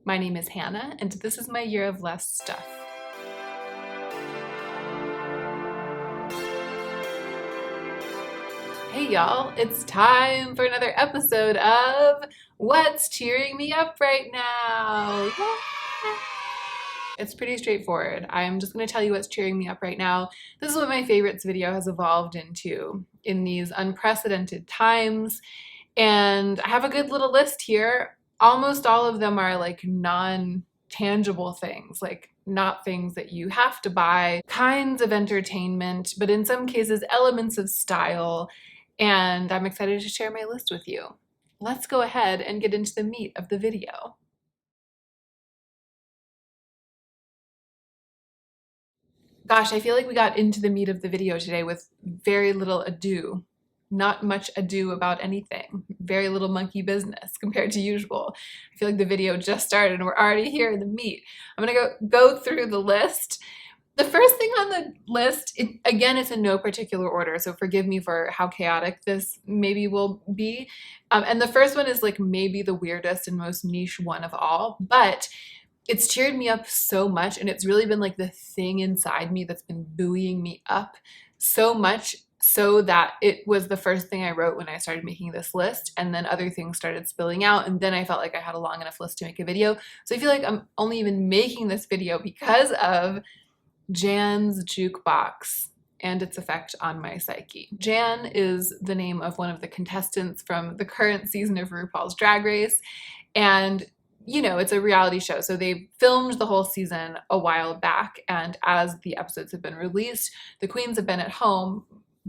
My name is Hannah, and this is my year of less stuff. Hey y'all, it's time for another episode of What's Cheering Me Up Right Now? Yay! It's pretty straightforward. I'm just going to tell you what's cheering me up right now. This is what my favorites video has evolved into in these unprecedented times. And I have a good little list here. Almost all of them are like non-tangible things, like not things that you have to buy, kinds of entertainment, but in some cases, elements of style. And I'm excited to share my list with you. Let's go ahead and get into the meat of the video. Gosh, I feel like we got into the meat of the video today with very little ado. Not much ado about anything. Very little monkey business compared to usual. I feel like the video just started and we're already here in the meat. I'm gonna go through the list. The first thing on the list, again, it's in no particular order, so forgive me for how chaotic this maybe will be. And the first one is like maybe the weirdest and most niche one of all, but it's cheered me up so much, and it's really been like the thing inside me that's been buoying me up so much so that it was the first thing I wrote when I started making this list, and then other things started spilling out, and then I felt like I had a long enough list to make a video. So I feel like I'm only even making this video because of Jan's Jukebox and its effect on my psyche. Jan is the name of one of the contestants from the current season of RuPaul's Drag Race, and you know, it's a reality show, so they filmed the whole season a while back, and as the episodes have been released, the queens have been at home.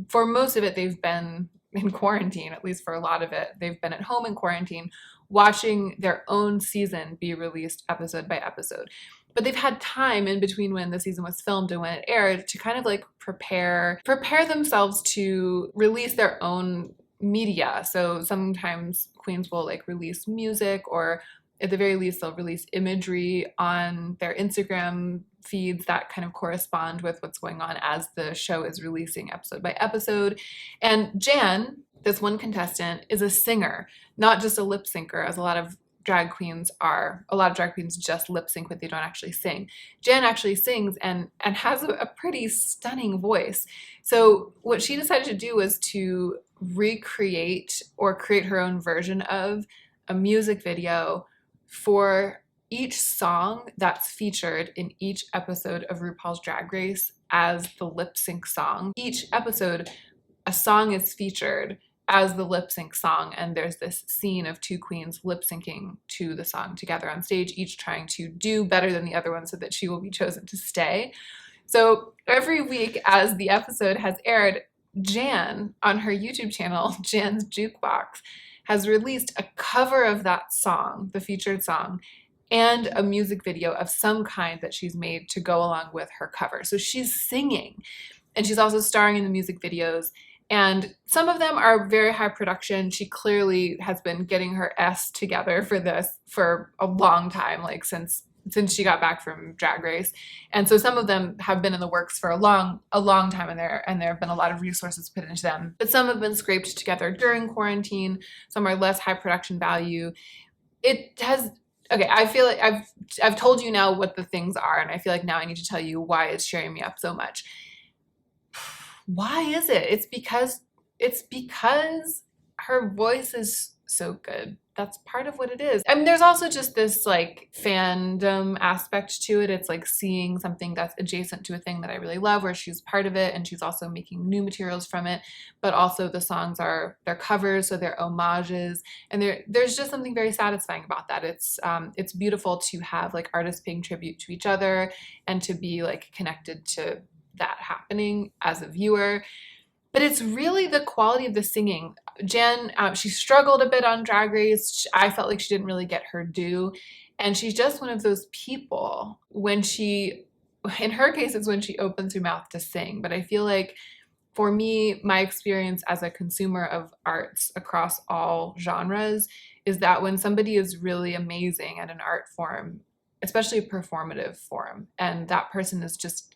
For most of it, they've been in quarantine, at least for a lot of it. They've been at home in quarantine, watching their own season be released episode by episode. But they've had time in between when the season was filmed and when it aired to kind of like prepare themselves to release their own media. So sometimes queens will like release music, or at the very least, they'll release imagery on their Instagram feeds that kind of correspond with what's going on as the show is releasing episode by episode. And Jan, this one contestant, is a singer, not just a lip syncer, as a lot of drag queens are. A lot of drag queens just lip sync, but they don't actually sing. Jan actually sings and has a pretty stunning voice. So what she decided to do was to recreate or create her own version of a music video for each song that's featured in each episode of RuPaul's Drag Race as the lip sync song. Each episode, a song is featured as the lip sync song, and there's this scene of two queens lip syncing to the song together on stage, each trying to do better than the other one so that she will be chosen to stay. So every week as the episode has aired, Jan on her YouTube channel, Jan's Jukebox, has released a cover of that song, the featured song, and a music video of some kind that she's made to go along with her cover. So she's singing, and she's also starring in the music videos, and some of them are very high production. She clearly has been getting her S together for this for a long time, like since she got back from Drag Race. And so some of them have been in the works for a long time, and there have been a lot of resources put into them. But some have been scraped together during quarantine. Some are less high production value. Okay, I feel like I've told you now what the things are, and I feel like now I need to tell you why it's cheering me up so much. Why is it? It's because her voice is so good. That's part of what it is. I mean, there's also just this like fandom aspect to it. It's like seeing something that's adjacent to a thing that I really love, where she's part of it and she's also making new materials from it, but also the songs they're covers, so they're homages, and there's just something very satisfying about that. It's beautiful to have like artists paying tribute to each other and to be like connected to that happening as a viewer. But it's really the quality of the singing. Jan, she struggled a bit on Drag Race. I felt like she didn't really get her due. And she's just one of those people in her case, it's when she opens her mouth to sing. But I feel like for me, my experience as a consumer of arts across all genres is that when somebody is really amazing at an art form, especially a performative form, and that person is just,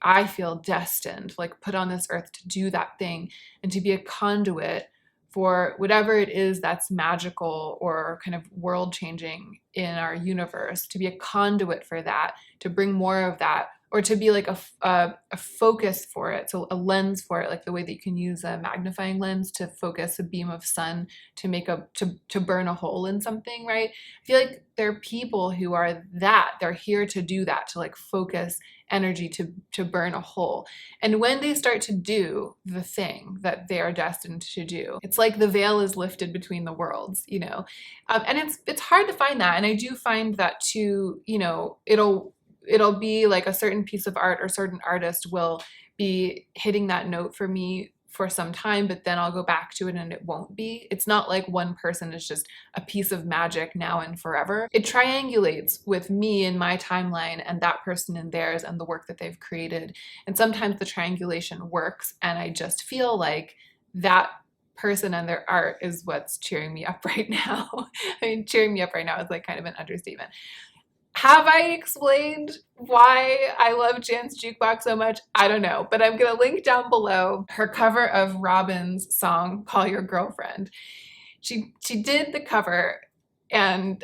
I feel destined, like put on this earth to do that thing and to be a conduit for whatever it is that's magical or kind of world changing in our universe, to be a conduit for that, to bring more of that, or to be like a focus for it, so a lens for it, like the way that you can use a magnifying lens to focus a beam of sun to make to burn a hole in something, right? I feel like there are people who are that, they're here to do that, to like focus energy to burn a hole. And when they start to do the thing that they are destined to do, it's like the veil is lifted between the worlds, you know. And it's hard to find that. And I do find that too, you know, it'll be like a certain piece of art or certain artist will be hitting that note for me for some time, but then I'll go back to it and it won't be. It's not like one person is just a piece of magic now and forever. It triangulates with me and my timeline and that person and theirs and the work that they've created. And sometimes the triangulation works and I just feel like that person and their art is what's cheering me up right now. I mean, cheering me up right now is like kind of an understatement. Have I explained why I love Jan's Jukebox so much? I don't know, but I'm going to link down below her cover of Robyn's song, Call Your Girlfriend. She did the cover, and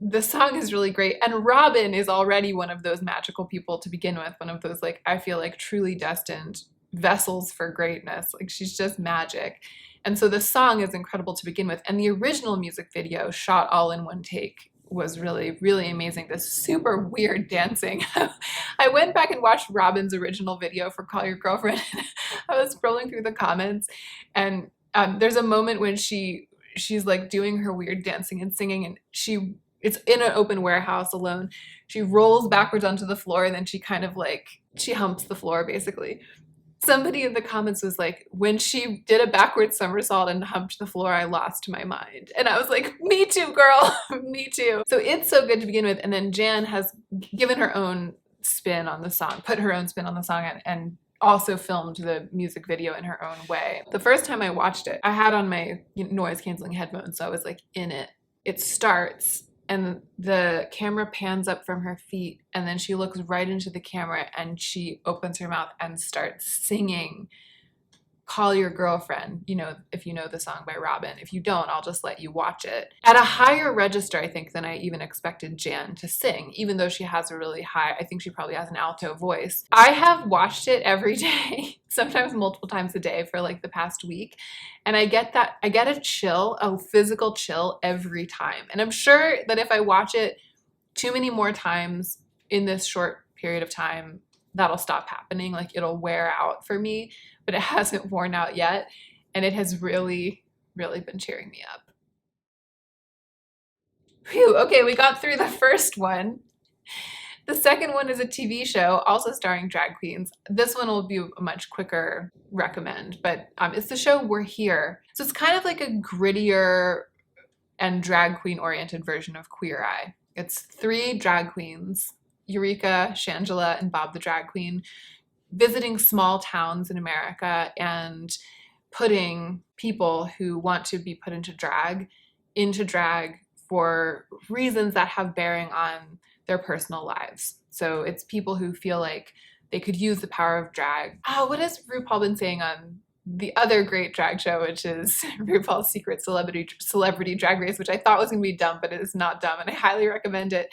the song is really great. And Robyn is already one of those magical people to begin with, one of those, like, I feel like truly destined vessels for greatness. Like, she's just magic. And so the song is incredible to begin with. And the original music video, shot all in one take, was really, really amazing. This super weird dancing. I went back and watched Robyn's original video for Call Your Girlfriend. I was scrolling through the comments, and there's a moment when she's like doing her weird dancing and singing, and it's in an open warehouse alone. She rolls backwards onto the floor, and then she kind of like, she humps the floor basically. Somebody in the comments was like, when she did a backward somersault and humped the floor, I lost my mind. And I was like, me too, girl, me too. So it's so good to begin with. And then Jan has given her own spin on the song, put her own spin on the song, and also filmed the music video in her own way. The first time I watched it, I had on my noise canceling headphones, so I was like in it. It starts and the camera pans up from her feet, and then she looks right into the camera and she opens her mouth and starts singing Call Your Girlfriend, you know, if you know the song by Robyn. If you don't, I'll just let you watch it. At a higher register, I think, than I even expected Jan to sing, even though she has a really high, I think she probably has an alto voice. I have watched it every day, sometimes multiple times a day for like the past week. And I get a chill, a physical chill every time. And I'm sure that if I watch it too many more times in this short period of time, that'll stop happening. Like, it'll wear out for me, but it hasn't worn out yet. And it has really, really been cheering me up. Phew, okay, we got through the first one. The second one is a TV show, also starring drag queens. This one will be a much quicker recommend, but it's the show We're Here. So it's kind of like a grittier and drag queen oriented version of Queer Eye. It's 3 drag queens, Eureka, Shangela, and Bob the Drag Queen, visiting small towns in America and putting people who want to be put into drag for reasons that have bearing on their personal lives. So it's people who feel like they could use the power of drag. Oh, what has RuPaul been saying on the other great drag show, which is RuPaul's Secret Celebrity Drag Race, which I thought was going to be dumb, but it is not dumb, and I highly recommend it.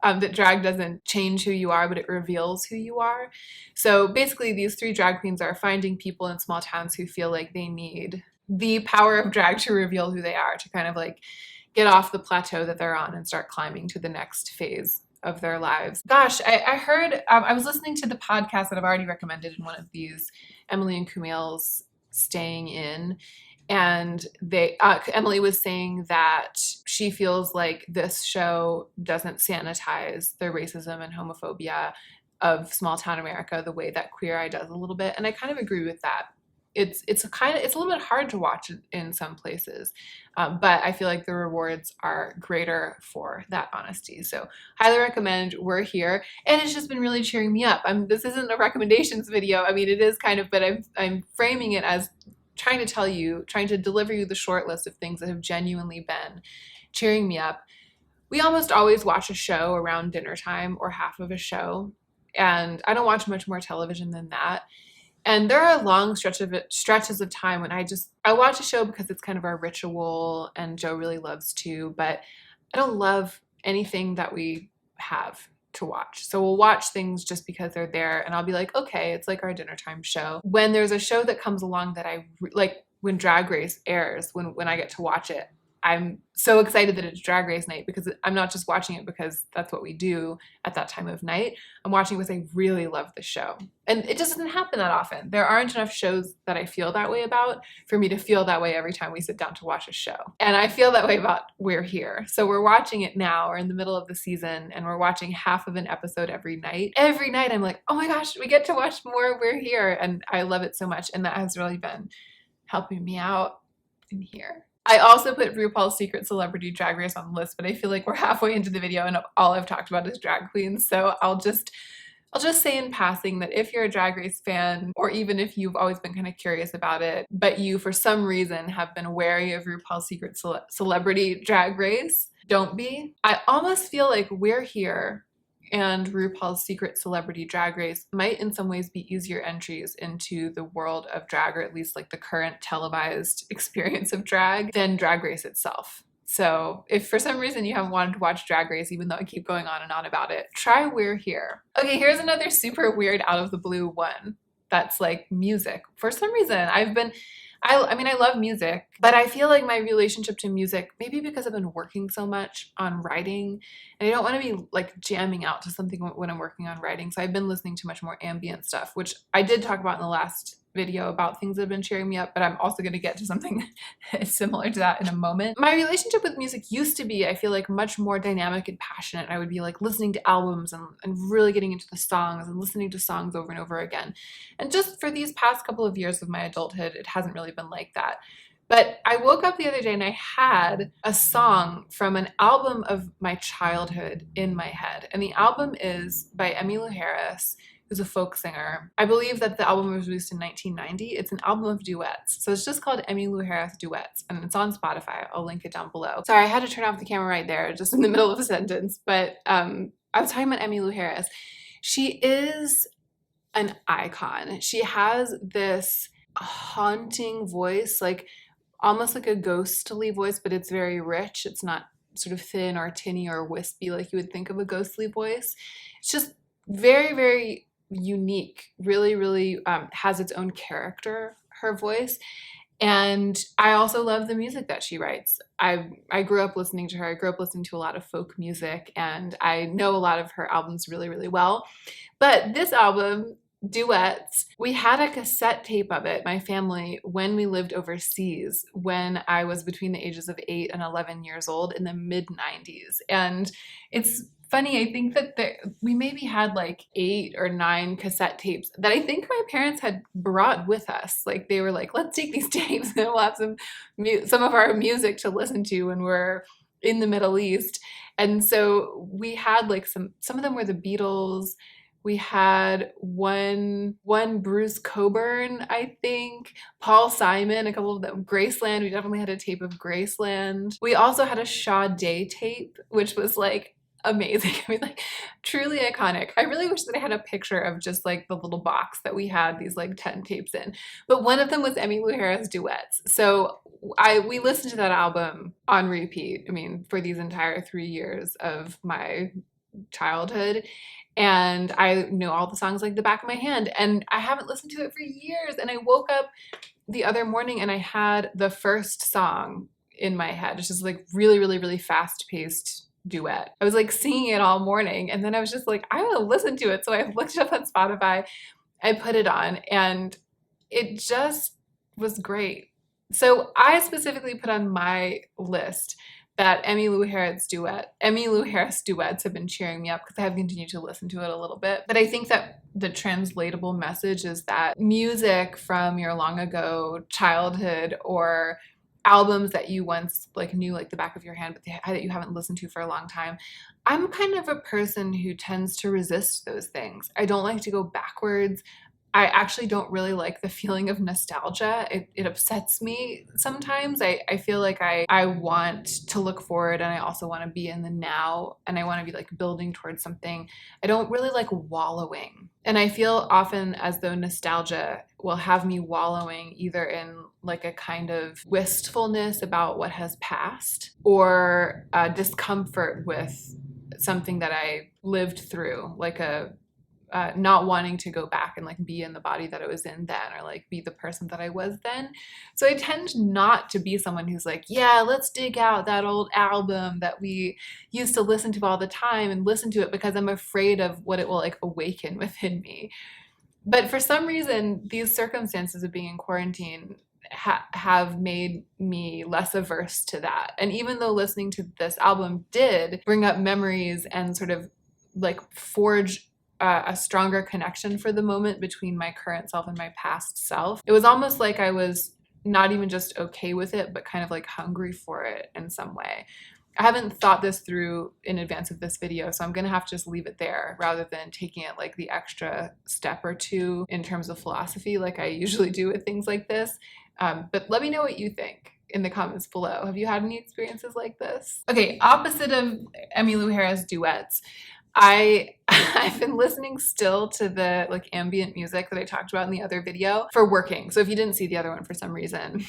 That drag doesn't change who you are, but it reveals who you are. So basically, these 3 drag queens are finding people in small towns who feel like they need the power of drag to reveal who they are, to kind of like get off the plateau that they're on and start climbing to the next phase of their lives. Gosh, I heard, I was listening to the podcast that I've already recommended in one of these, Emily and Kumail's Staying In, and Emily was saying that she feels like this show doesn't sanitize the racism and homophobia of small town America the way that Queer Eye does a little bit, and I kind of agree with that. It's a little bit hard to watch in some places, but I feel like the rewards are greater for that honesty. So highly recommend We're Here, and it's just been really cheering me up. This isn't a recommendations video. I mean, it is kind of, but I'm framing it as trying to deliver you the short list of things that have genuinely been cheering me up. We almost always watch a show around dinner time or half of a show, and I don't watch much more television than that. And there are long stretches of time when I watch a show because it's kind of our ritual, and Joe really loves to, but I don't love anything that we have to watch. So we'll watch things just because they're there, and I'll be like, okay, it's like our dinner time show. When there's a show that comes along that like, when Drag Race airs, when I get to watch it, I'm so excited that it's Drag Race night, because I'm not just watching it because that's what we do at that time of night. I'm watching it because I really love the show. And it just doesn't happen that often. There aren't enough shows that I feel that way about for me to feel that way every time we sit down to watch a show. And I feel that way about We're Here. So we're watching it now. We're in the middle of the season, and we're watching half of an episode every night. Every night I'm like, oh my gosh, we get to watch more We're Here. And I love it so much. And that has really been helping me out in here. I also put RuPaul's Secret Celebrity Drag Race on the list, but I feel like we're halfway into the video and all I've talked about is drag queens. So I'll just say in passing that if you're a Drag Race fan, or even if you've always been kind of curious about it, but you for some reason have been wary of RuPaul's Secret Celebrity Drag Race, don't be. I almost feel like We're Here and RuPaul's Secret Celebrity Drag Race might in some ways be easier entries into the world of drag, or at least like the current televised experience of drag, than Drag Race itself. So if for some reason you haven't wanted to watch Drag Race, even though I keep going on and on about it, try We're Here. Okay, here's another super weird out of the blue one that's like music. For some reason, I mean, I love music, but I feel like my relationship to music, maybe because I've been working so much on writing, and I don't want to be like jamming out to something when I'm working on writing. So I've been listening to much more ambient stuff, which I did talk about in the last video about things that have been cheering me up, but I'm also going to get to something similar to that in a moment. My relationship with music used to be, I feel like, much more dynamic and passionate. I would be like listening to albums and really getting into the songs and listening to songs over and over again. And just for these past couple of years of my adulthood, it hasn't really been like that. But I woke up the other day and I had a song from an album of my childhood in my head. And the album is by Emmylou Harris, who's a folk singer. I believe that the album was released in 1990. It's an album of duets. So it's just called Emmylou Harris Duets, and it's on Spotify. I'll link it down below. Sorry, I had to turn off the camera right there, just in the middle of a sentence. But I was talking about Emmylou Harris. She is an icon. She has this haunting voice, like almost like a ghostly voice, but it's very rich. It's not sort of thin or tinny or wispy like you would think of a ghostly voice. It's just very, very unique, really has its own character, her voice. And I also love the music that she writes. I grew up listening to her. I grew up listening to a lot of folk music, and I know a lot of her albums really well. But this album, Duets, we had a cassette tape of it, my family, when we lived overseas, when I was between the ages of 8 and 11 years old in the mid-90s. And it's funny, I think that we maybe had like 8 or 9 cassette tapes that I think my parents had brought with us. Like they were like, let's take these tapes and we'll have some of our music to listen to when we're in the Middle East. And so we had like some of them were the Beatles. We had one Bruce Coburn, I think, Paul Simon, a couple of them, Graceland. We definitely had a tape of Graceland. We also had a Sade tape, which was like amazing. I mean, like truly iconic. I really wish that I had a picture of just like the little box that we had these like 10 tapes in. But one of them was Emmylou Harris Duets. So we listened to that album on repeat, I mean, for these entire 3 years of my childhood. And I know all the songs like the back of my hand, and I haven't listened to it for years. And I woke up the other morning and I had the first song in my head. It's just like really fast-paced duet. I was like singing it all morning, and then I was just like, I want to listen to it. So I looked it up on Spotify, I put it on, and it just was great. So I specifically put on my list that Emmylou Harris duets have been cheering me up, because I have continued to listen to it a little bit. But I think that the translatable message is that music from your long ago childhood, or albums that you once like knew like the back of your hand, but that you haven't listened to for a long time. I'm kind of a person who tends to resist those things. I don't like to go backwards. I actually don't really like the feeling of nostalgia. It upsets me sometimes. I feel like I want to look forward, and I also want to be in the now, and I want to be like building towards something. I don't really like wallowing. And I feel often as though nostalgia will have me wallowing either in like a kind of wistfulness about what has passed, or discomfort with something that I lived through, like a not wanting to go back and like be in the body that I was in then, or like be the person that I was then. So I tend not to be someone who's like, yeah, let's dig out that old album that we used to listen to all the time and listen to it, because I'm afraid of what it will like awaken within me. But for some reason, these circumstances of being in quarantine have made me less averse to that. And even though listening to this album did bring up memories and sort of like forge a stronger connection for the moment between my current self and my past self, it was almost like I was not even just okay with it, but kind of like hungry for it in some way. I haven't thought this through in advance of this video, so I'm gonna have to just leave it there rather than taking it like the extra step or two in terms of philosophy like I usually do with things like this. But let me know what you think in the comments below. Have you had any experiences like this? Okay, opposite of Emmylou Harris duets, I've been listening still to the like ambient music that I talked about in the other video for working. So if you didn't see the other one for some reason,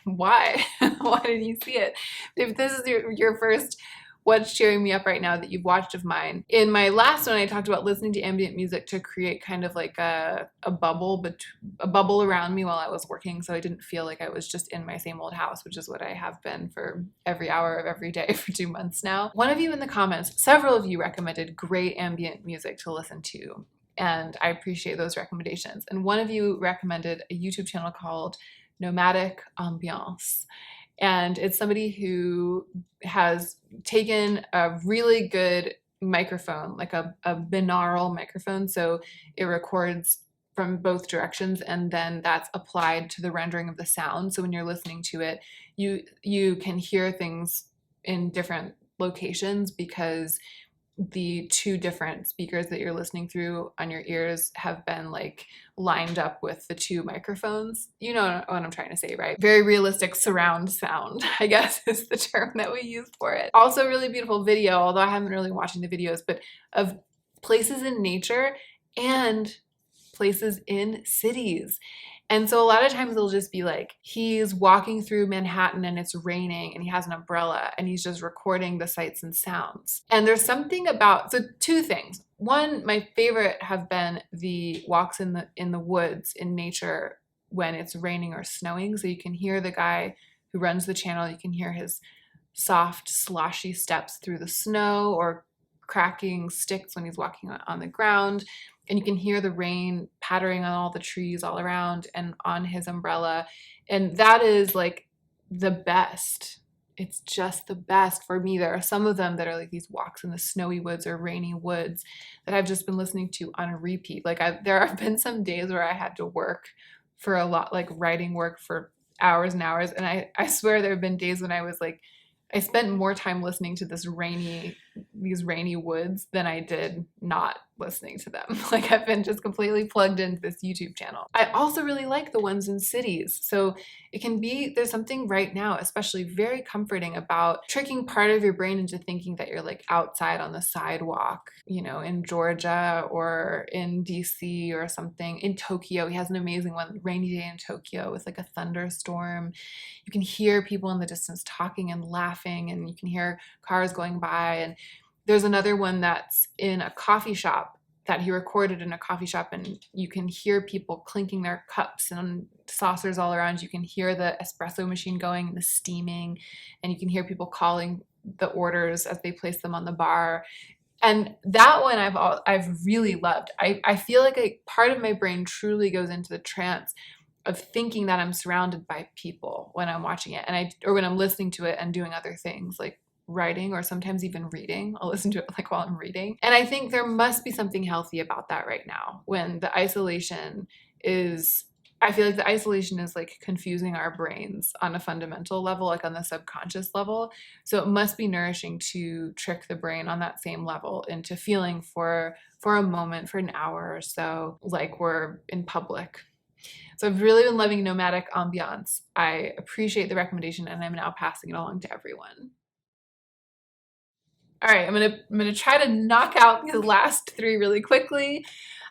why? Why didn't you see it? If this is your first what's cheering me up right now that you've watched of mine. In my last one, I talked about listening to ambient music to create kind of like a bubble, but a bubble around me while I was working, so I didn't feel like I was just in my same old house, which is what I have been for every hour of every day for 2 months now. One of you in the comments, several of you recommended great ambient music to listen to, and I appreciate those recommendations. And one of you recommended a YouTube channel called Nomadic Ambiance. And it's somebody who has taken a really good microphone, like a binaural microphone, so it records from both directions, and then that's applied to the rendering of the sound. So when you're listening to it, you can hear things in different locations because the two different speakers that you're listening through on your ears have been like lined up with the two microphones. You know what I'm trying to say, right? Very realistic surround sound, I guess is the term that we use for it. Also really beautiful video, although I haven't really been watching the videos, but of places in nature and places in cities. And so a lot of times it'll just be like, he's walking through Manhattan and it's raining and he has an umbrella and he's just recording the sights and sounds. And there's something about, so two things. One, my favorite have been the walks in the woods in nature when it's raining or snowing. So you can hear the guy who runs the channel, you can hear his soft, sloshy steps through the snow or cracking sticks when he's walking on the ground. And you can hear the rain pattering on all the trees all around and on his umbrella. And that is like the best. It's just the best for me. There are some of them that are like these walks in the snowy woods or rainy woods that I've just been listening to on a repeat. Like there have been some days where I had to work for a lot, like writing work for hours and hours. And I swear there have been days when I was like, I spent more time listening to these rainy woods than I did not listening to them. Like I've been just completely plugged into this YouTube channel. I also really like the ones in cities. So it can be, there's something right now, especially very comforting about tricking part of your brain into thinking that you're like outside on the sidewalk, you know, in Georgia or in DC or something. In Tokyo, he has an amazing one, rainy day in Tokyo with like a thunderstorm. You can hear people in the distance talking and laughing, and you can hear cars going by. And there's another one that's in a coffee shop that he recorded in a coffee shop, and you can hear people clinking their cups and saucers all around. You can hear the espresso machine going and the steaming, and you can hear people calling the orders as they place them on the bar. And that one I've really loved. I feel like a part of my brain truly goes into the trance of thinking that I'm surrounded by people when I'm watching it, or when I'm listening to it and doing other things like writing or sometimes even reading. I'll listen to it like while I'm reading. And I think there must be something healthy about that right now when the isolation is I feel like the isolation is like confusing our brains on a fundamental level, like on the subconscious level. So it must be nourishing to trick the brain on that same level into feeling for a moment, for an hour or so, like we're in public. So I've really been loving nomadic ambiance. I appreciate the recommendation and I'm now passing it along to everyone. All right, I'm gonna try to knock out these last three really quickly.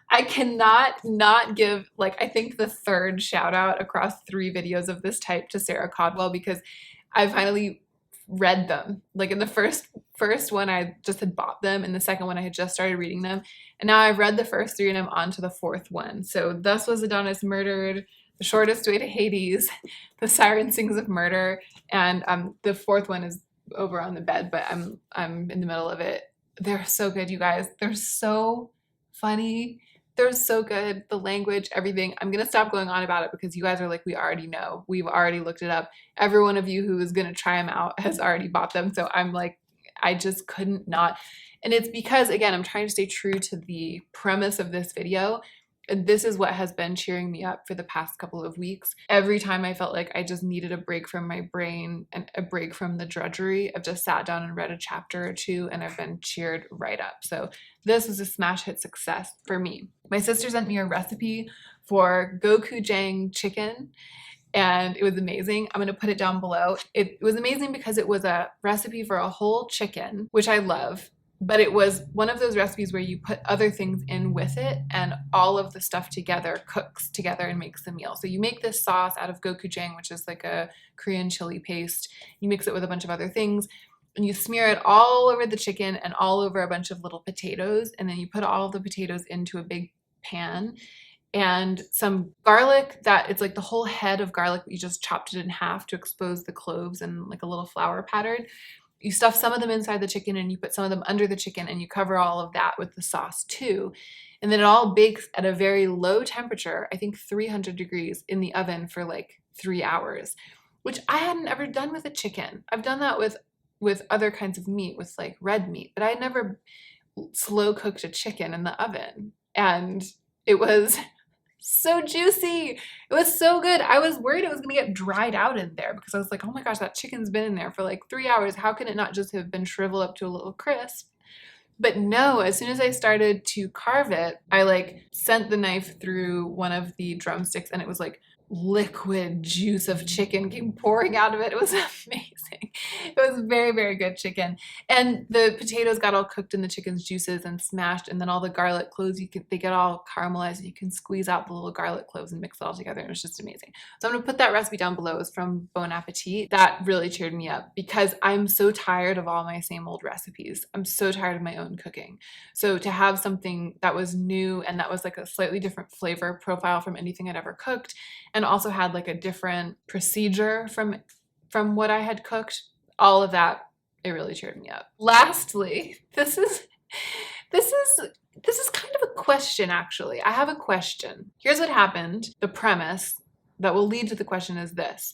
I cannot not give, like, I think the third shout out across three videos of this type to Sarah Caldwell, because I finally read them. Like in the first one, I just had bought them, and the second one I had just started reading them, and now I've read the first three and I'm on to the fourth one. So Thus Was Adonis Murdered, The Shortest Way to Hades, The Siren Sings of Murder, and the fourth one is over on the bed, but I'm in the middle of it. They're so good, you guys. They're so funny. They're so good. The language, everything. I'm going to stop going on about it because you guys are like, we already know. We've already looked it up. Every one of you who is going to try them out has already bought them. So I'm like, I just couldn't not. And it's because, again, I'm trying to stay true to the premise of this video. And this is what has been cheering me up for the past couple of weeks. Every time I felt like I just needed a break from my brain and a break from the drudgery, I've just sat down and read a chapter or two and I've been cheered right up. So this was a smash hit success for me. My sister sent me a recipe for Gochujang chicken and it was amazing. I'm going to put it down below. It was amazing because it was a recipe for a whole chicken, which I love. But it was one of those recipes where you put other things in with it and all of the stuff together cooks together and makes the meal. So you make this sauce out of gochujang, which is like a Korean chili paste. You mix it with a bunch of other things and you smear it all over the chicken and all over a bunch of little potatoes. And then you put all of the potatoes into a big pan and some garlic that it's like the whole head of garlic. You just chopped it in half to expose the cloves and like a little flour pattern. You stuff some of them inside the chicken and you put some of them under the chicken and you cover all of that with the sauce too. And then it all bakes at a very low temperature, I think 300 degrees in the oven for like 3 hours, which I hadn't ever done with a chicken. I've done that with other kinds of meat, with like red meat, but I had never slow cooked a chicken in the oven. And it was so juicy. It was so good. I was worried it was going to get dried out in there because I was like, oh my gosh, that chicken's been in there for like 3 hours. How can it not just have been shriveled up to a little crisp? But no, as soon as I started to carve it, I like sent the knife through one of the drumsticks and it was like liquid juice of chicken came pouring out of it. It was amazing. It was very, very good chicken. And the potatoes got all cooked in the chicken's juices and smashed, and then all the garlic cloves, they get all caramelized and you can squeeze out the little garlic cloves and mix it all together, and it was just amazing. So I'm gonna put that recipe down below. It's from Bon Appetit. That really cheered me up because I'm so tired of all my same old recipes. I'm so tired of my own cooking. So to have something that was new and that was like a slightly different flavor profile from anything I'd ever cooked, and also had like a different procedure from what I had cooked, all of that, it really cheered me up. Lastly, this is kind of a question, actually. I have a question. Here's what happened. The premise that will lead to the question is this.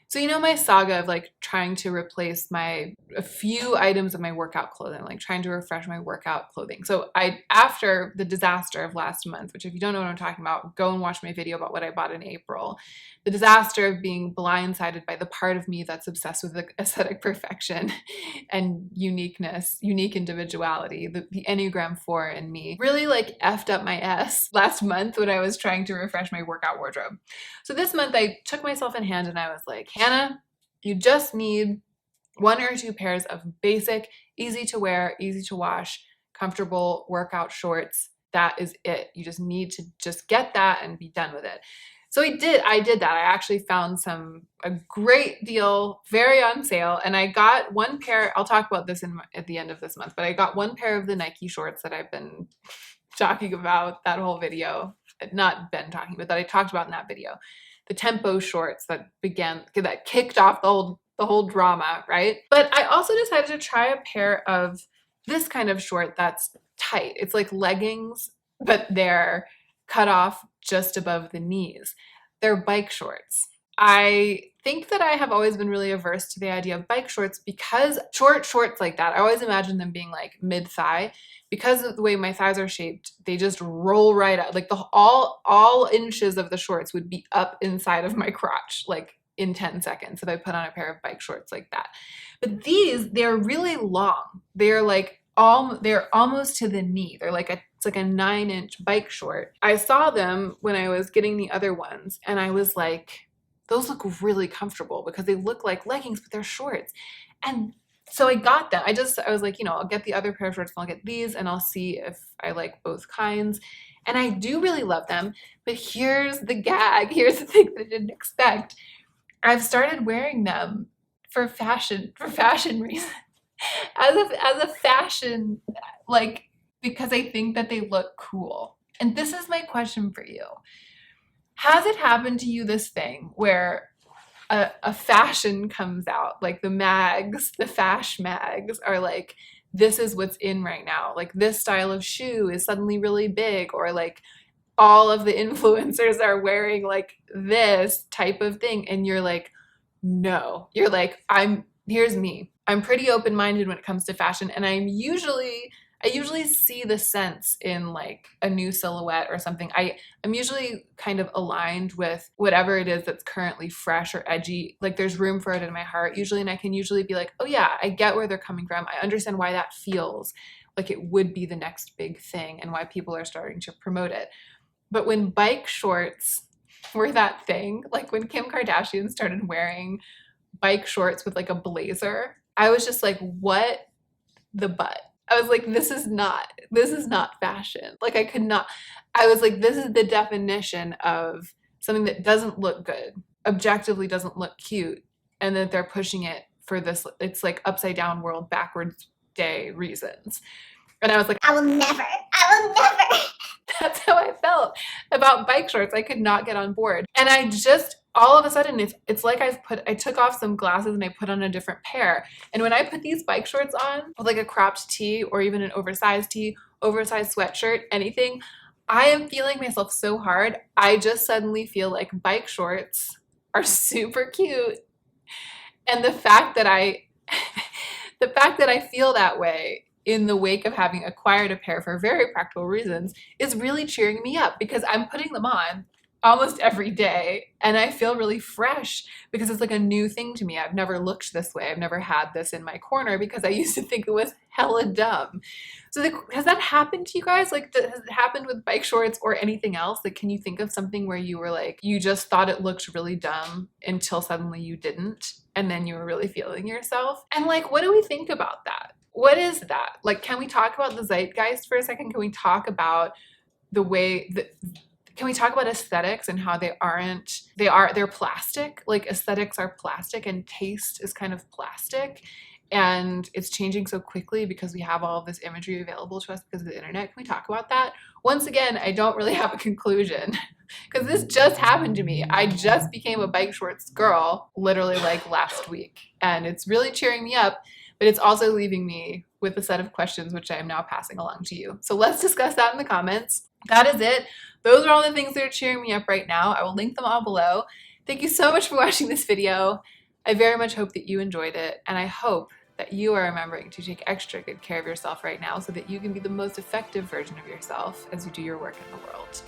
So you know my saga of like trying to replace a few items of my workout clothing, like trying to refresh my workout clothing. So after the disaster of last month, which if you don't know what I'm talking about, go and watch my video about what I bought in April. The disaster of being blindsided by the part of me that's obsessed with aesthetic perfection and uniqueness, unique individuality, the Enneagram 4 in me really like effed up my ass last month when I was trying to refresh my workout wardrobe. So this month I took myself in hand and I was like, Hannah, you just need 1 or 2 pairs of basic, easy to wear, easy to wash, comfortable workout shorts. That is it. You just need to just get that and be done with it. So I did that. I actually found a great deal, very on sale. And I got 1 pair, I'll talk about this at the end of this month, but I got 1 pair of the Nike shorts that I've been talking about that whole video. Not been talking, but that I talked about in that video. The tempo shorts that kicked off the whole drama, right? But I also decided to try a pair of this kind of short that's tight. It's like leggings, but they're cut off just above the knees. They're bike shorts. I think that I have always been really averse to the idea of bike shorts because short shorts like that, I always imagine them being like mid-thigh. Because of the way my thighs are shaped, they just roll right up. Like all inches of the shorts would be up inside of my crotch, like in 10 seconds if I put on a pair of bike shorts like that. But these, they're really long. They're like they're almost to the knee. They're like it's like a 9-inch bike short. I saw them when I was getting the other ones and I was like, those look really comfortable because they look like leggings, but they're shorts. And so I got them. I was like, you know, I'll get the other pair of shorts and I'll get these and I'll see if I like both kinds. And I do really love them, but here's the gag. Here's the thing that I didn't expect. I've started wearing them for fashion reasons. As a fashion, like, because I think that they look cool. And this is my question for you. Has it happened to you, this thing where a fashion comes out, like the mags, the fash mags are like, this is what's in right now. Like this style of shoe is suddenly really big, or like all of the influencers are wearing like this type of thing. And you're like, no, you're like, here's me. I'm pretty open-minded when it comes to fashion. And I usually see the sense in like a new silhouette or something. I'm usually kind of aligned with whatever it is that's currently fresh or edgy. Like there's room for it in my heart usually. And I can usually be like, oh yeah, I get where they're coming from. I understand why that feels like it would be the next big thing and why people are starting to promote it. But when bike shorts were that thing, like when Kim Kardashian started wearing bike shorts with like a blazer, I was just like, what the butt? I was like, this is not fashion. Like I was like, this is the definition of something that doesn't look good, objectively doesn't look cute, and that they're pushing it for this, it's like upside down world, backwards day reasons. And I was like, I will never. That's how I felt about bike shorts. I could not get on board. And I just, all of a sudden, it's like I took off some glasses and I put on a different pair. And when I put these bike shorts on with like a cropped tee or even an oversized tee, oversized sweatshirt, anything, I am feeling myself so hard. I just suddenly feel like bike shorts are super cute. And the fact that I feel that way in the wake of having acquired a pair for very practical reasons is really cheering me up because I'm putting them on almost every day and I feel really fresh because it's like a new thing to me. I've never looked this way. I've never had this in my corner because I used to think it was hella dumb. So has that happened to you guys? Like, has it happened with bike shorts or anything else? Like, can you think of something where you were like, you just thought it looked really dumb until suddenly you didn't, and then you were really feeling yourself? And like, what do we think about that? What is that? Like, can we talk about the zeitgeist for a second? Can we talk about the way that, can we talk about aesthetics and how they're plastic? Like aesthetics are plastic and taste is kind of plastic. And it's changing so quickly because we have all of this imagery available to us because of the internet. Can we talk about that? Once again, I don't really have a conclusion because this just happened to me. I just became a bike shorts girl literally like last week. And it's really cheering me up, but it's also leaving me with a set of questions, which I am now passing along to you. So let's discuss that in the comments. That is it. Those are all the things that are cheering me up right now. I will link them all below. Thank you so much for watching this video. I very much hope that you enjoyed it, and I hope that you are remembering to take extra good care of yourself right now so that you can be the most effective version of yourself as you do your work in the world.